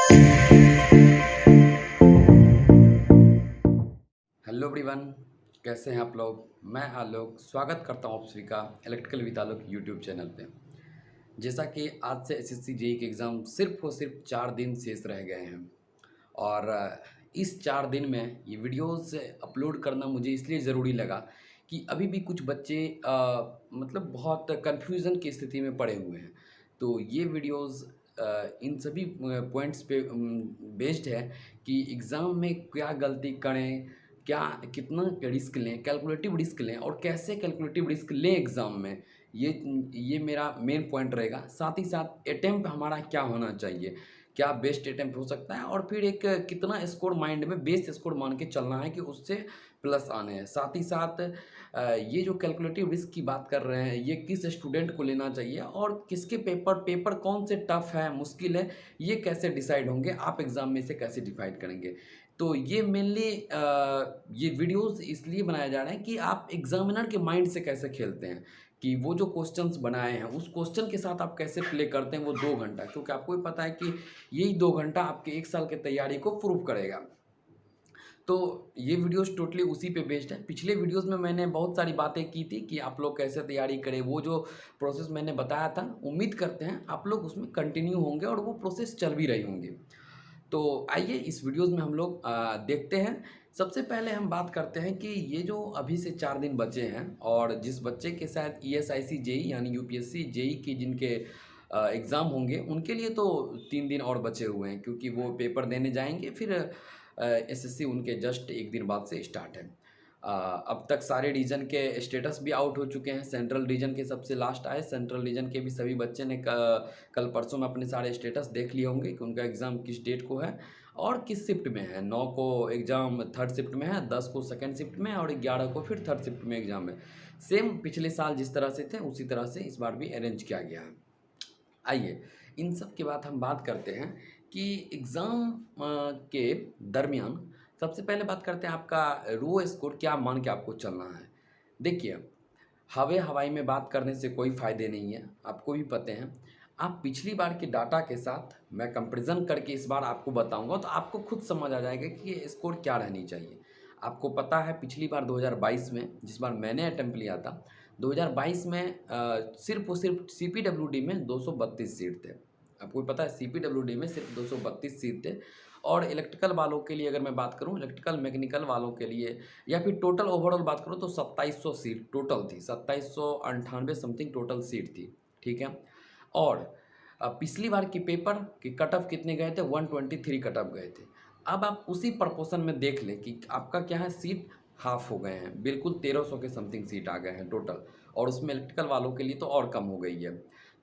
Hello everyone, कैसे हैं आप लोग। मैं आलोक स्वागत करता हूं आप सभी का electrical with Alok YouTube channel पे। जैसा कि आज से एसएससी जेई के एग्ज़ाम सिर्फ और सिर्फ 4 दिन शेष रह गए हैं और इस 4 दिन में ये वीडियोस अपलोड करना मुझे इसलिए ज़रूरी लगा कि अभी भी कुछ बच्चे मतलब बहुत कन्फ्यूज़न की स्थिति में पड़े हुए हैं। तो ये वीडियोस इन सभी पॉइंट्स पे बेस्ड है कि एग्ज़ाम में क्या गलती करें, क्या कितना रिस्क लें, कैलकुलेटिव रिस्क लें और कैसे कैलकुलेटिव रिस्क लें एग्ज़ाम में। ये मेरा मेन पॉइंट रहेगा। साथ ही साथ अटेम्प्ट हमारा क्या होना चाहिए, क्या बेस्ट अटेम्प्ट हो सकता है और फिर एक कितना स्कोर माइंड में बेस स्कोर मान के चलना है कि उससे प्लस आने हैं। साथ ही साथ ये जो कैलकुलेटिव रिस्क की बात कर रहे हैं, ये किस स्टूडेंट को लेना चाहिए और किसके पेपर कौन से टफ है, मुश्किल है, ये कैसे डिसाइड होंगे, आप एग्ज़ाम में इसे कैसे डिसाइड करेंगे। तो ये मेनली ये वीडियोस इसलिए बनाया जा रहा है कि आप एग्जामिनर के माइंड से कैसे खेलते हैं, कि वो जो क्वेश्चंस बनाए हैं उस क्वेश्चन के साथ आप कैसे प्ले करते हैं वो 2 घंटा, क्योंकि आपको भी पता है कि यही 2 घंटा आपके 1 साल की तैयारी को प्रूव करेगा। तो ये वीडियोस टोटली उसी पे बेस्ड है। पिछले वीडियोस में मैंने बहुत सारी बातें की थी कि आप लोग कैसे तैयारी करें, वो जो प्रोसेस मैंने बताया था, उम्मीद करते हैं आप लोग उसमें कंटिन्यू होंगे और वो प्रोसेस चल भी रही होंगी। तो आइए इस वीडियोस में हम लोग देखते हैं। सबसे पहले हम बात करते हैं कि ये जो अभी से 4 दिन बचे हैं और जिस बच्चे के साथ ईएसआईसी जेई यानी यूपीएससी जेई की जिनके एग्ज़ाम होंगे उनके लिए तो 3 दिन और बचे हुए हैं, क्योंकि वो पेपर देने जाएंगे फिर एसएससी उनके जस्ट एक दिन बाद से स्टार्ट है। अब तक सारे रीजन के स्टेटस भी आउट हो चुके हैं। सेंट्रल रीजन के सबसे लास्ट आए। सेंट्रल रीजन के भी सभी बच्चे ने कल परसों में अपने सारे स्टेटस देख लिए होंगे कि उनका एग्ज़ाम किस डेट को है और किस शिफ्ट में है। 9 को एग्ज़ाम थर्ड शिफ्ट में है, 10 को सेकंड शिफ्ट में और 11 को फिर थर्ड शिफ्ट में एग्ज़ाम है। सेम पिछले साल जिस तरह से थे उसी तरह से इस बार भी अरेंज किया गया है। आइए इन सब के बाद हम बात करते हैं कि एग्ज़ाम के दरमियान सबसे पहले बात करते हैं आपका रो स्कोर क्या मान के आपको चलना है। देखिए, हवाई में बात करने से कोई फ़ायदे नहीं है, आपको भी पते हैं। आप पिछली बार के डाटा के साथ मैं कंपैरिज़न करके इस बार आपको बताऊँगा तो आपको खुद समझ आ जाएगा कि ये स्कोर क्या रहनी चाहिए। आपको पता है पिछली बार 2022 में जिस बार मैंने अटेम्प्ट लिया था, 2022 में सिर्फ़ और सिर्फ़ सीपीडब्ल्यूडी में 232 सीट थे। आपको भी पता है सीपीडब्ल्यूडी में सिर्फ़ 232 सीट थे और इलेक्ट्रिकल वालों के लिए अगर मैं बात करूँ, इलेक्ट्रिकल मैकेनिकल वालों के लिए या फिर टोटल ओवरऑल बात करूँ तो 2700 सीट टोटल थी, 2798 समथिंग टोटल सीट थी, ठीक है? और पिछली बार के पेपर के कट ऑफ कितने गए थे? 123 कट ऑफ गए थे। अब आप उसी प्रोपोर्शन में देख लें कि आपका क्या है, सीट हाफ हो गए हैं, बिल्कुल 1300 के समथिंग सीट आ गए हैं टोटल और उसमें इलेक्ट्रिकल वालों के लिए तो और कम हो गई है।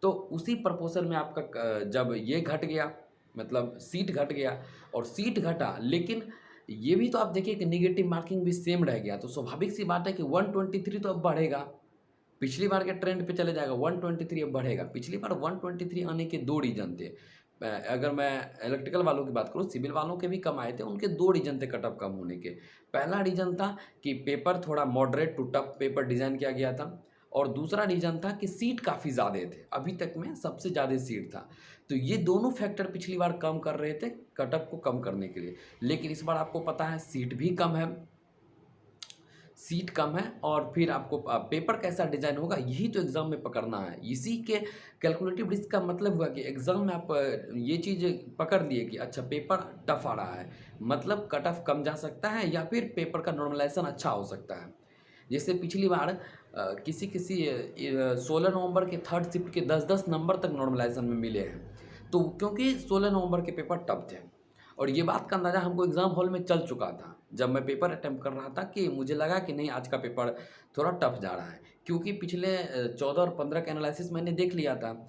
तो उसी प्रोपोर्शन में आपका जब ये घट गया, मतलब सीट घट गया और सीट घटा, लेकिन ये भी तो आप देखिए कि नेगेटिव मार्किंग भी सेम रह गया, तो स्वाभाविक सी बात है कि 123 तो अब बढ़ेगा। पिछली बार के ट्रेंड पे चले जाएगा, 123 अब बढ़ेगा। पिछली बार 123 आने के 2 रीज़न थे। अगर मैं इलेक्ट्रिकल वालों की बात करूँ, सिविल वालों के भी कम आए थे, उनके 2 रीज़न थे कट ऑफ कम होने के। पहला रीज़न था कि पेपर थोड़ा moderate to tough paper design किया गया था और दूसरा रीज़न था कि सीट काफ़ी ज़्यादा थे, अभी तक में सबसे ज़्यादा सीट था। तो ये दोनों फैक्टर पिछली बार कम कर रहे थे कट ऑफ को कम करने के लिए। लेकिन इस बार आपको पता है सीट भी कम है, सीट कम है और फिर आपको पेपर कैसा डिज़ाइन होगा यही तो एग्ज़ाम में पकड़ना है। इसी के कैलकुलेटिव रिस्क का मतलब हुआ कि एग्ज़ाम में आप ये चीज़ पकड़ लिए कि अच्छा पेपर टफ आ रहा है, मतलब कट ऑफ कम जा सकता है या फिर पेपर का नॉर्मलाइज़ेशन अच्छा हो सकता है। जैसे पिछली बार किसी-किसी 16 नवंबर के थर्ड शिफ्ट के 10-10 नंबर तक नॉर्मलाइज़ेशन में मिले हैं। तो क्योंकि 16 नवंबर के पेपर टफ थे और ये बात का अंदाज़ा हमको एग्ज़ाम हॉल में चल चुका था। जब मैं पेपर अटेम्प्ट कर रहा था कि मुझे लगा कि नहीं आज का पेपर थोड़ा टफ जा रहा है, क्योंकि पिछले 14 और 15 का एनालिसिस मैंने देख लिया था।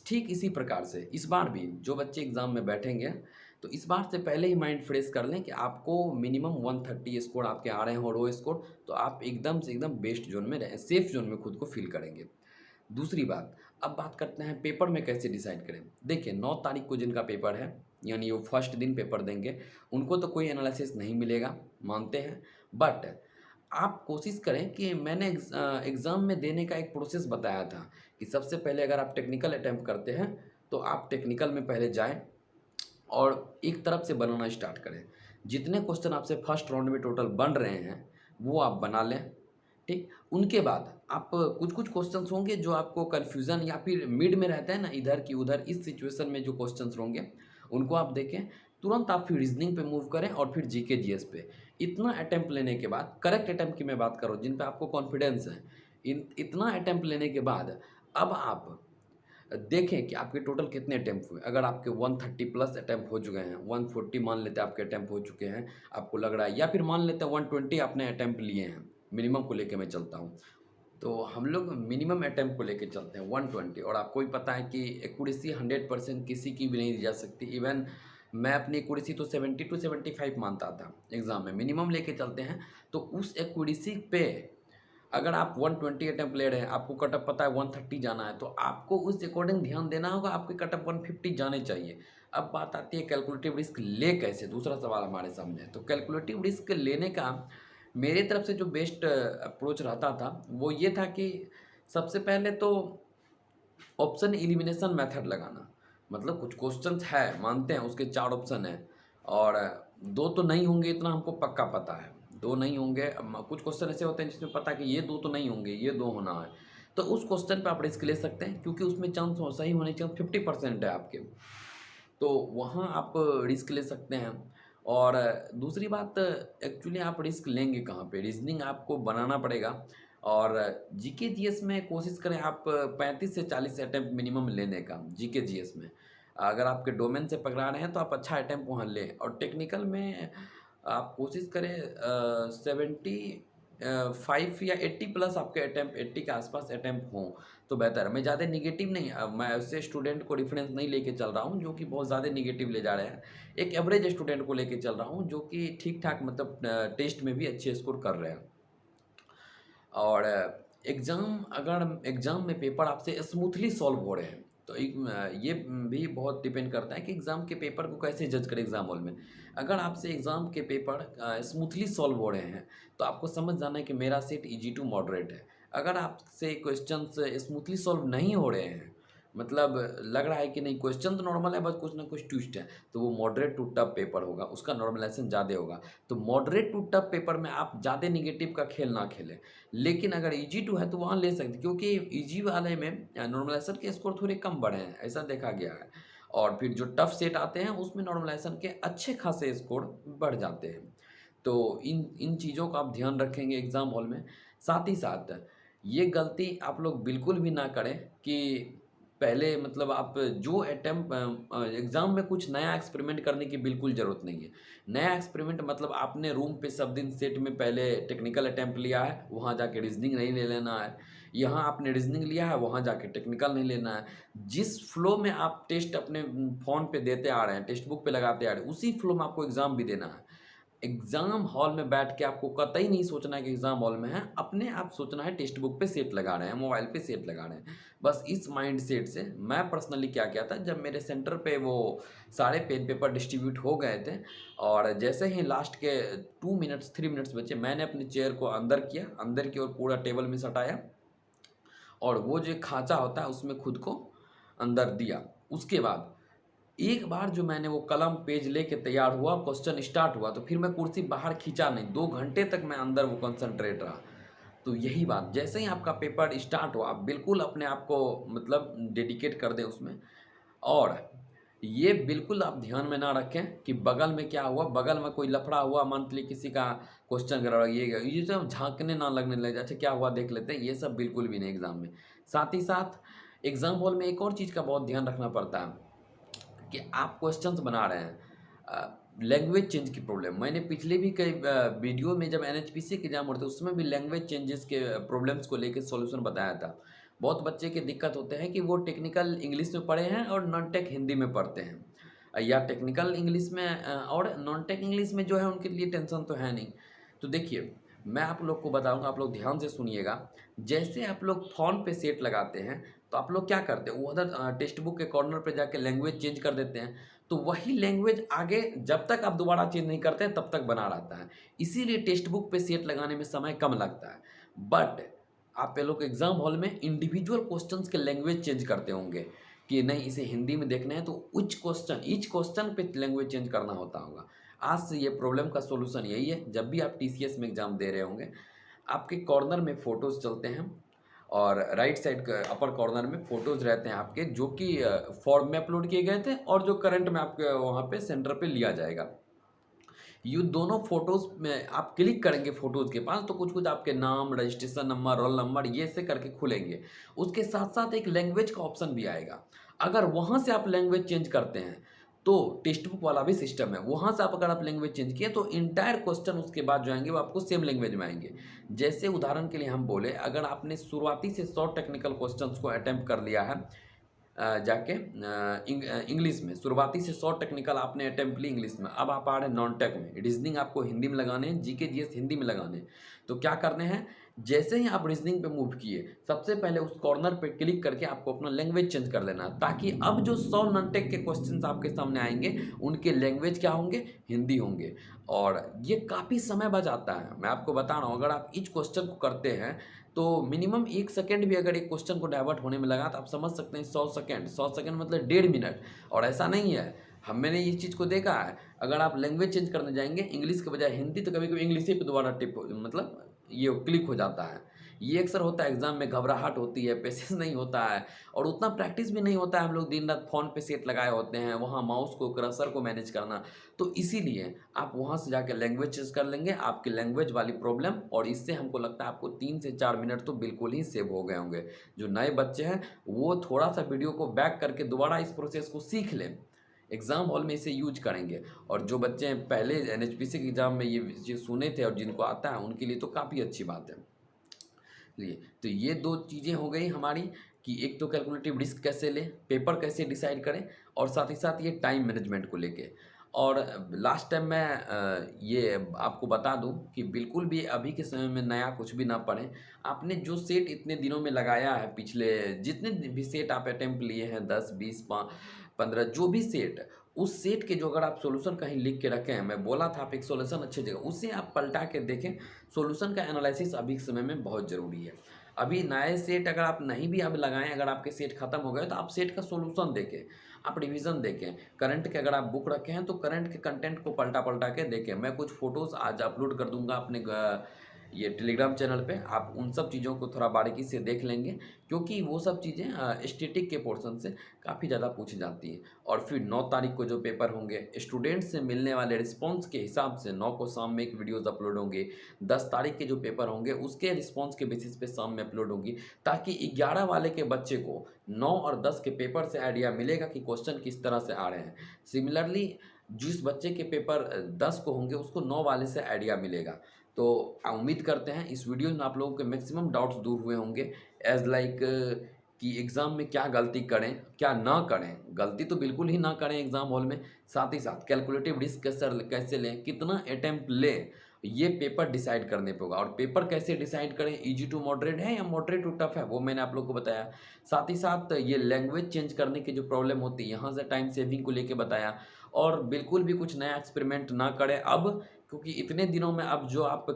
ठीक इसी प्रकार से इस बार भी जो बच्चे एग्ज़ाम में बैठेंगे, तो इस बार से पहले ही माइंड फ्रेश कर लें कि आपको मिनिमम 130 स्कोर आपके आ रहे हैं और रो स्कोर, तो आप एकदम से एकदम बेस्ट ज़ोन में रहें, सेफ ज़ोन में खुद को फ़ील करेंगे। दूसरी बात, अब बात करते हैं पेपर में कैसे डिसाइड करें। देखिए 9 तारीख को जिनका पेपर है, यानी वो फर्स्ट दिन पेपर देंगे, उनको तो कोई एनालिसिस नहीं मिलेगा, मानते हैं। बट आप कोशिश करें कि मैंने एग्ज़ाम में देने का एक प्रोसेस बताया था कि सबसे पहले अगर आप टेक्निकल अटेम्प्ट करते हैं, तो आप टेक्निकल में पहले जाएँ और एक तरफ से बनाना स्टार्ट करें। जितने क्वेश्चन आपसे फर्स्ट राउंड में टोटल बन रहे हैं, वो आप बना लें, ठीक? उनके बाद आप कुछ-कुछ क्वेश्चन्स होंगे जो आपको कन्फ्यूज़न या फिर मिड में रहता है ना, इधर की उधर, इस सिचुएशन में जो क्वेश्चन्स होंगे, उनको आप देखें। तुरंत आप फिर रीज़निंग पे मूव करें और फिर जीके जीएस पे। इतना अटेम्प्ट लेने के बाद, करेक्ट अटेम्प्ट की मैं बात कर रहा हूँ, जिन पे आपको कॉन्फिडेंस है। इतना अटेम्प्ट लेने के बाद अब आप देखें कि आपके टोटल कितने अटेम्प्ट हुए। अगर आपके 130 प्लस अटेम्प्ट हो चुके हैं, 140 मान लेते हैं आपके अटेम्प्ट हो चुके हैं, आपको लग रहा है, या फिर मान लेते हैं 120 आपने अटेम्प्ट लिए हैं, मिनिमम को लेके मैं चलता हूँ। तो हम लोग मिनिमम अटेम्प्ट को लेके चलते हैं 120, और आपको भी पता है कि एक्यूरेसी 100% किसी की भी नहीं दी जा सकती। इवन मैं अपनी एक्यूरेसी तो 70 टू 75 मानता था एग्ज़ाम में, मिनिमम लेके चलते हैं। तो उस एक्यूरेसी पे अगर आप 120 अटेम्प्ट ले रहे हैं, आपको कट ऑफ पता है 130 जाना है, तो आपको उस अकॉर्डिंग ध्यान देना होगा, आपके कट ऑफ 150 जाने चाहिए। अब बात आती है कैलकुलेटिव रिस्क ले कैसे, दूसरा सवाल हमारे सामने है। तो कैलकुलेटिव रिस्क लेने का मेरे तरफ से जो बेस्ट अप्रोच रहता था, वो ये था कि सबसे पहले तो ऑप्शन एलिमिनेशन मेथड लगाना। मतलब कुछ क्वेश्चंस है, मानते हैं उसके 4 ऑप्शन हैं और 2 तो नहीं होंगे, इतना हमको पक्का पता है। 2 नहीं होंगे, कुछ क्वेश्चन ऐसे होते हैं जिसमें पता है कि ये 2 तो नहीं होंगे, ये 2 होना है। तो उस क्वेश्चन पे आप रिस्क ले सकते हैं, क्योंकि उसमें चांस सही होने के चांस 50% है आपके। तो वहाँ आप रिस्क ले सकते हैं। और दूसरी बात, एक्चुअली आप रिस्क लेंगे कहाँ पे? रीज़निंग आपको बनाना पड़ेगा। और जीके जीएस में कोशिश करें आप 35 से 40 अटेम्प्ट मिनिमम लेने का जीके जीएस में। अगर आपके डोमेन से पकड़ा रहे हैं तो आप अच्छा अटेम्प्ट वहाँ लें, और टेक्निकल में आप कोशिश करें 70 5 या 80 प्लस आपके अटेम्प्ट, 80 के आसपास अटेम्प्ट हों तो बेहतर है। मैं ज़्यादा नेगेटिव नहीं, मैं ऐसे स्टूडेंट को रेफरेंस नहीं लेके चल रहा हूँ जो कि बहुत ज़्यादा नेगेटिव ले जा रहे हैं। एक एवरेज स्टूडेंट को लेके चल रहा हूँ जो कि ठीक-ठाक, मतलब टेस्ट में भी अच्छे स्कोर कर रहे हैं। और अगर एग्ज़ाम में पेपर आपसे स्मूथली सॉल्व हो रहे हैं, तो ये भी बहुत डिपेंड करता है कि एग्ज़ाम के पेपर को कैसे जज करें एग्ज़ाम हॉल में। अगर आपसे एग्ज़ाम के पेपर स्मूथली सॉल्व हो रहे हैं, तो आपको समझ जाना है कि मेरा सेट ईज़ी टू मॉडरेट है। अगर आपसे क्वेश्चन्स स्मूथली सॉल्व नहीं हो रहे हैं, मतलब लग रहा है कि नहीं क्वेश्चन तो नॉर्मल है, बस कुछ ना कुछ ट्विस्ट है, तो वो मॉडरेट टू टफ पेपर होगा, उसका नॉर्मलाइजेशन ज़्यादा होगा। तो मॉडरेट टू टफ पेपर में आप ज़्यादा नेगेटिव का खेल ना खेलें। लेकिन अगर ईजी टू है तो वहाँ ले सकते हैं, क्योंकि ईजी वाले में नॉर्मलाइजेशन के स्कोर थोड़े कम बढ़े हैं, ऐसा देखा गया है। और फिर जो टफ सेट आते हैं उसमें नॉर्मलाइजेशन के अच्छे खासे स्कोर बढ़ जाते हैं। तो इन इन चीज़ों का आप ध्यान रखेंगे एग्ज़ाम हॉल में। साथ ही साथ ये गलती आप लोग बिल्कुल भी ना करें कि पहले, मतलब आप जो एग्ज़ाम में कुछ नया एक्सपेरिमेंट करने की बिल्कुल ज़रूरत नहीं है। नया एक्सपेरिमेंट मतलब आपने रूम पे सब दिन सेट में पहले टेक्निकल अटेम्प्ट लिया है, वहाँ जाके रीज़निंग नहीं ले लेना है। यहाँ आपने रीज़निंग लिया है, वहाँ जाके टेक्निकल नहीं लेना है। जिस फ्लो में आप टेस्ट अपने फ़ोन पे देते आ रहे हैं, टेक्स्ट बुक पे लगाते आ रहे हैं, उसी फ्लो में आपको एग्ज़ाम भी देना है। एग्ज़ाम हॉल में बैठ के आपको कतई नहीं सोचना है कि एग्ज़ाम हॉल में है, अपने आप सोचना है टेक्स्ट बुक पे सेट लगा रहे हैं, मोबाइल पे सेट लगा रहे हैं। बस इस माइंडसेट से मैं पर्सनली क्या किया था, जब मेरे सेंटर पे वो सारे पेन पेपर डिस्ट्रीब्यूट हो गए थे और जैसे ही लास्ट के 2 मिनट्स 3 मिनट्स बचे, मैंने अपनी चेयर को अंदर किया, अंदर की ओर पूरा टेबल में सटाया और वो जो खाँचा होता है उसमें खुद को अंदर दिया। उसके बाद एक बार जो मैंने वो कलम पेज लेके तैयार हुआ, क्वेश्चन स्टार्ट हुआ, तो फिर मैं कुर्सी बाहर खींचा नहीं, 2 घंटे तक मैं अंदर वो कंसंट्रेट रहा। तो यही बात, जैसे ही आपका पेपर स्टार्ट हो, आप बिल्कुल अपने आप को मतलब डेडिकेट कर दें उसमें। और ये बिल्कुल आप ध्यान में ना रखें कि बगल में क्या हुआ, बगल में कोई लफड़ा हुआ, मान लीजिए किसी का क्वेश्चन गड़बड़ा, ये सब झाँकने ना लगने लग जाए, अच्छा क्या हुआ देख लेते हैं, ये सब बिल्कुल भी नहीं एग्ज़ाम में। साथ ही साथ एग्ज़ाम हॉल में एक और चीज़ का बहुत ध्यान रखना पड़ता है कि आप क्वेश्चंस बना रहे हैं, लैंग्वेज चेंज की प्रॉब्लम, मैंने पिछले भी कई वीडियो में जब एनएचपीसी के एग्जाम होते थे उसमें भी लैंग्वेज चेंजेस के प्रॉब्लम्स को लेकर सॉल्यूशन बताया था। बहुत बच्चे की दिक्कत होते हैं कि वो टेक्निकल इंग्लिश में पढ़े हैं और नॉन टेक हिंदी में पढ़ते हैं, या टेक्निकल इंग्लिश में और नॉन टेक इंग्लिश में जो है उनके लिए टेंशन तो है नहीं। तो देखिए, मैं आप लोग को बताऊंगा, आप लोग ध्यान से सुनिएगा। जैसे आप लोग फ़ोन पे सेट लगाते हैं तो आप लोग क्या करते हैं, वो उधर टेक्स्ट बुक के कॉर्नर पे जाके लैंग्वेज चेंज कर देते हैं, तो वही लैंग्वेज आगे जब तक आप दोबारा चेंज नहीं करते हैं तब तक बना रहता है। इसीलिए टेक्स्ट बुक पे सेट लगाने में समय कम लगता है। बट आप ये लोग एग्ज़ाम हॉल में इंडिविजुअल क्वेश्चंस के लैंग्वेज चेंज करते होंगे कि नहीं इसे हिंदी में देखना है तो ईच क्वेश्चन पे लैंग्वेज चेंज करना होगा। आज से ये प्रॉब्लम का सॉल्यूशन यही है, जब भी आप टीसीएस में एग्ज़ाम दे रहे होंगे, आपके कॉर्नर में फ़ोटोज़ चलते हैं और राइट साइड क अपर कॉर्नर में फ़ोटोज़ रहते हैं आपके, जो कि फॉर्म में अपलोड किए गए थे और जो करंट में आपके वहाँ पे सेंटर पे लिया जाएगा। ये दोनों फ़ोटोज़ में आप क्लिक करेंगे फ़ोटोज़ के पास, तो कुछ-कुछ आपके नाम, रजिस्ट्रेशन नंबर, रोल नंबर ये ऐसे करके खुलेंगे। उसके साथ-साथ एक लैंग्वेज का ऑप्शन भी आएगा। अगर वहाँ से आप लैंग्वेज चेंज करते हैं, तो टेक्स्ट बुक वाला भी सिस्टम है। वहाँ से अगर आप लैंग्वेज चेंज किए, तो एंटायर क्वेश्चन उसके बाद जो आएँगे, वो आपको सेम लैंग्वेज में आएँगे। जैसे उदाहरण के लिए हम बोले, अगर आपने शुरुआती से 100 टेक्निकल क्वेश्चन्स को अटेम्प्ट कर लिया है जाके इंग्लिश में शुरुआती से 100 टेक्निकल आपने अटेम्प्ट ली इंग्लिश में। अब आप आ रहे हैं नॉन टेक में, रीजनिंग आपको हिंदी में लगाने हैं, जीके जीएस हिंदी में लगाने हैं। तो क्या करने हैं, जैसे ही आप रीजनिंग पे मूव किए, सबसे पहले उस कॉर्नर पे क्लिक करके आपको अपना लैंग्वेज चेंज कर लेना है, ताकि अब जो 100 नॉन टेक के क्वेश्चंस आपके सामने आएंगे, उनके लैंग्वेज क्या होंगे, हिंदी होंगे। और ये काफ़ी समय बचाता है। मैं आपको बता रहा हूँ, अगर आप ईच क्वेश्चन को करते हैं, तो मिनिमम 1 सेकंड भी अगर एक क्वेश्चन को डाइवर्ट होने में लगा, तो आप समझ सकते हैं 100 सेकंड मतलब 1.5 मिनट। और ऐसा नहीं है, मैंने इस चीज़ को देखा है, अगर आप लैंग्वेज चेंज करने जाएँगे इंग्लिश के बजाय हिंदी, तो कभी-कभी इंग्लिश ही पे दोबारा टिप मतलब ये क्लिक हो जाता है। ये अक्सर होता है एग्ज़ाम में, घबराहट होती है, पेशेंस नहीं होता है और उतना प्रैक्टिस भी नहीं होता है। हम लोग दिन-रात फ़ोन पे सेट लगाए होते हैं, वहाँ माउस को, कर्सर को मैनेज करना। तो इसीलिए आप वहाँ से जाके लैंग्वेज चेंज कर लेंगे, आपकी लैंग्वेज वाली प्रॉब्लम, और इससे हमको लगता है आपको 3 से 4 मिनट तो बिल्कुल ही सेव हो गए होंगे। जो नए बच्चे हैं, वो थोड़ा-सा वीडियो को बैक करके दोबारा इस प्रोसेस को सीख लें। एग्ज़ाम हॉल में इसे यूज़ करेंगे, और जो बच्चे पहले एनएचपीसी के एग्ज़ाम में ये चीज़ सुने थे और जिनको आता है, उनके लिए तो काफ़ी अच्छी बात है। लिए तो ये 2 चीज़ें हो गई हमारी, कि एक तो कैलकुलेटिव रिस्क कैसे लें, पेपर कैसे डिसाइड करें, और साथ ही साथ ये टाइम मैनेजमेंट को लेके। और लास्ट टाइम मैं ये आपको बता दूं कि बिल्कुल भी अभी के समय में नया कुछ भी ना पढ़ें। आपने जो सेट इतने दिनों में लगाया है, पिछले जितने भी सेट आप अटेम्प्ट लिए हैं, 10, 20, 15 जो भी सेट, उस सेट के जो अगर आप सॉल्यूशन कहीं लिख के रखे हैं, मैं बोला था आप एक सॉल्यूशन अच्छी जगह, उसे आप पलटा के देखें। सॉल्यूशन का एनालिसिस अभी के समय में बहुत ज़रूरी है। अभी नए सेट अगर आप नहीं भी अब लगाएँ, अगर आपके सेट खत्म हो गए, तो आप सेट का सॉल्यूशन देखें, आप रिवीजन देखें। करंट के अगर आप बुक रखे हैं, तो करंट के कंटेंट को पलटा-पलटा के देखें। मैं कुछ फ़ोटोज़ आज अपलोड कर दूँगा अपने ये टेलीग्राम चैनल पे, आप उन सब चीज़ों को थोड़ा बारीकी से देख लेंगे, क्योंकि वो सब चीज़ें स्टैटिक के पोर्शन से काफ़ी ज़्यादा पूछी जाती हैं। और फिर 9 तारीख को जो पेपर होंगे, स्टूडेंट्स से मिलने वाले रिस्पॉन्स के हिसाब से 9 को शाम में एक वीडियोज़ अपलोड होंगे। 10 तारीख के जो पेपर होंगे, उसके रिस्पॉन्स के बेसिस पे शाम में अपलोड होगी, ताकि 11 वाले के बच्चे को 9 और 10 के पेपर से आइडिया मिलेगा कि क्वेश्चन किस तरह से आ रहे हैं। सिमिलरली जिस बच्चे के पेपर 10 को होंगे, उसको 9 वाले से आइडिया मिलेगा। तो उम्मीद करते हैं इस वीडियो में आप लोगों के मैक्सिमम डाउट्स दूर हुए होंगे, एज़ लाइक कि एग्ज़ाम में क्या गलती करें, क्या ना करें। गलती तो बिल्कुल ही ना करें एग्ज़ाम हॉल में, साथ ही साथ कैलकुलेटिव रिस्क कैसे लें, कितना अटेम्प्ट लें, ये पेपर डिसाइड करने पे होगा। और पेपर कैसे डिसाइड करें, ईज़ी टू मॉडरेट है या मॉडरेट टू टफ है, वो मैंने आप लोग को बताया। साथ ही साथ ये लैंग्वेज चेंज करने की जो प्रॉब्लम होती है, यहाँ से टाइम सेविंग को लेके बताया। और बिल्कुल भी कुछ नया एक्सपेरिमेंट ना करें अब, क्योंकि इतने दिनों में अब जो आप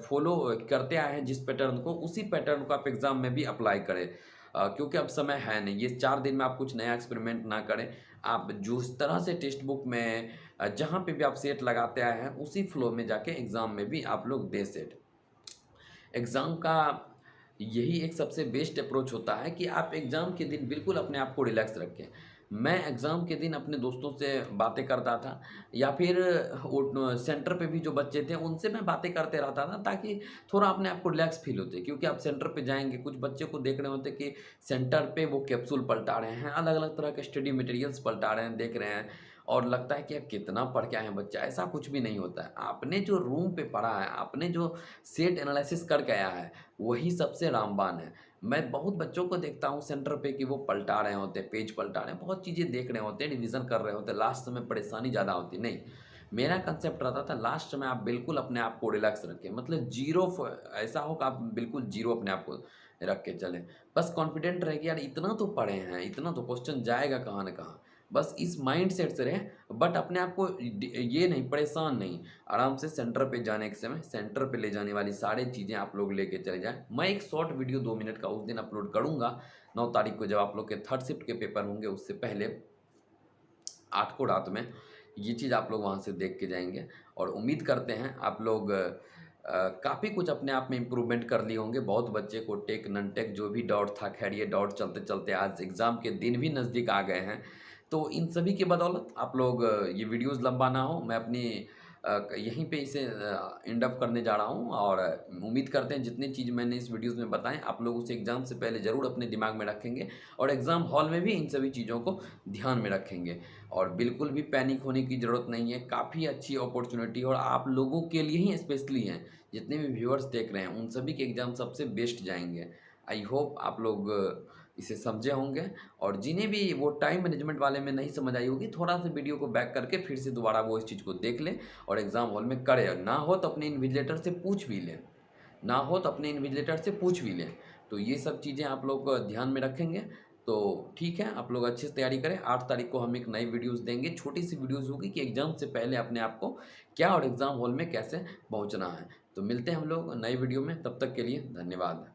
फॉलो करते आए हैं जिस पैटर्न को, उसी पैटर्न को आप एग्ज़ाम में भी अप्लाई करें। क्योंकि अब समय है नहीं, ये 4 दिन में आप कुछ नया एक्सपेरिमेंट ना करें। आप जिस तरह से टेक्स्ट बुक में जहाँ पे भी आप सेट लगाते आए हैं, उसी फ्लो में जाके एग्ज़ाम में भी आप लोग दें सेट। एग्ज़ाम का यही एक सबसे बेस्ट अप्रोच होता है कि आप एग्ज़ाम के दिन बिल्कुल अपने आप को रिलैक्स रखें। मैं एग्ज़ाम के दिन अपने दोस्तों से बातें करता था, या फिर वो सेंटर पे भी जो बच्चे थे उनसे मैं बातें करते रहता था, ताकि थोड़ा अपने आप को रिलैक्स फ़ील होते। क्योंकि आप सेंटर पे जाएँगे, कुछ बच्चे को देख रहे होते कि सेंटर पे वो कैप्सूल पलटा रहे हैं, अलग-अलग तरह के स्टडी मटेरियल्स पलटा रहे हैं, देख रहे हैं, और लगता है कि यार कितना पढ़ के आए हैं बच्चा। ऐसा कुछ भी नहीं होता है। आपने जो रूम पे पढ़ा है, आपने जो सेट एनालिसिस करके आया है, वही सबसे रामबाण है। मैं बहुत बच्चों को देखता हूँ सेंटर पे कि वो पलटा रहे होते हैं, पेज पलटा रहे हैं, बहुत चीज़ें देख रहे होते हैं, रिवीज़न कर रहे होते हैं, लास्ट में परेशानी ज़्यादा होती है। नहीं, मेरा कंसेप्ट रहता था लास्ट में आप बिल्कुल अपने आप को रिलैक्स रखें, मतलब ज़ीरो ऐसा हो कि आप बिल्कुल ज़ीरो अपने आप को रख के चलें। बस कॉन्फिडेंट रहे कि यार इतना तो पढ़े हैं, इतना तो क्वेश्चन जाएगा कहाँ न कहाँ। बस इस माइंडसेट से रहें, बट अपने आप को ये नहीं, परेशान नहीं। आराम से सेंटर पे जाने के समय सेंटर पे ले जाने वाली सारी चीज़ें आप लोग लेके चले जाएँ। मैं एक शॉर्ट वीडियो 2 मिनट का उस दिन अपलोड करूँगा, 9 तारीख को जब आप लोग के थर्ड शिफ्ट के पेपर होंगे उससे पहले 8 को रात में ये चीज़ आप लोग वहाँ से देख के जाएँगे और उम्मीद करते हैं आप लोग काफ़ी कुछ अपने आप में इम्प्रूवमेंट कर लिए होंगे। बहुत बच्चे को टेक, नॉन टेक जो भी डाउट था, ख़ैर ये डाउट चलते-चलते आज एग्ज़ाम के दिन भी नज़दीक आ गए हैं। तो इन सभी की बदौलत आप लोग ये वीडियोज़ लंबा ना हो, मैं अपनी यहीं पे इसे एंड अप करने जा रहा हूँ और उम्मीद करते हैं जितनी चीज़ मैंने इस वीडियोज़ में बताएँ, आप लोग उसे एग्ज़ाम से पहले ज़रूर अपने दिमाग में रखेंगे और एग्ज़ाम हॉल में भी इन सभी चीज़ों को ध्यान में रखेंगे। और बिल्कुल भी पैनिक होने की ज़रूरत नहीं है, काफ़ी अच्छी अपॉर्च्युनिटी और आप लोगों के लिए ही स्पेशली हैं। जितने भी व्यूअर्स देख रहे हैं, उन सभी के एग्ज़ाम सबसे बेस्ट जाएँगे। आई होप आप लोग इसे समझे होंगे और जिन्हें भी वो टाइम मैनेजमेंट वाले में नहीं समझ आई होगी, थोड़ा-सा वीडियो को बैक करके फिर से दोबारा वो इस चीज़ को देख लें और एग्ज़ाम हॉल में करें। ना हो तो अपने इन्विजिलेटर से पूछ भी लें, ना हो तो अपने इन्विजिलेटर से पूछ भी लें। तो ये सब चीज़ें आप लोग ध्यान में रखेंगे, तो ठीक है, आप लोग अच्छे से तैयारी करें। 8 तारीख को हम एक नई वीडियोज़ देंगे, छोटी-सी वीडियोज़ होगी कि एग्ज़ाम से पहले अपने आप को क्या और एग्ज़ाम हॉल में कैसे पहुँचना है। तो मिलते हैं हम लोग नई वीडियो में, तब तक के लिए धन्यवाद।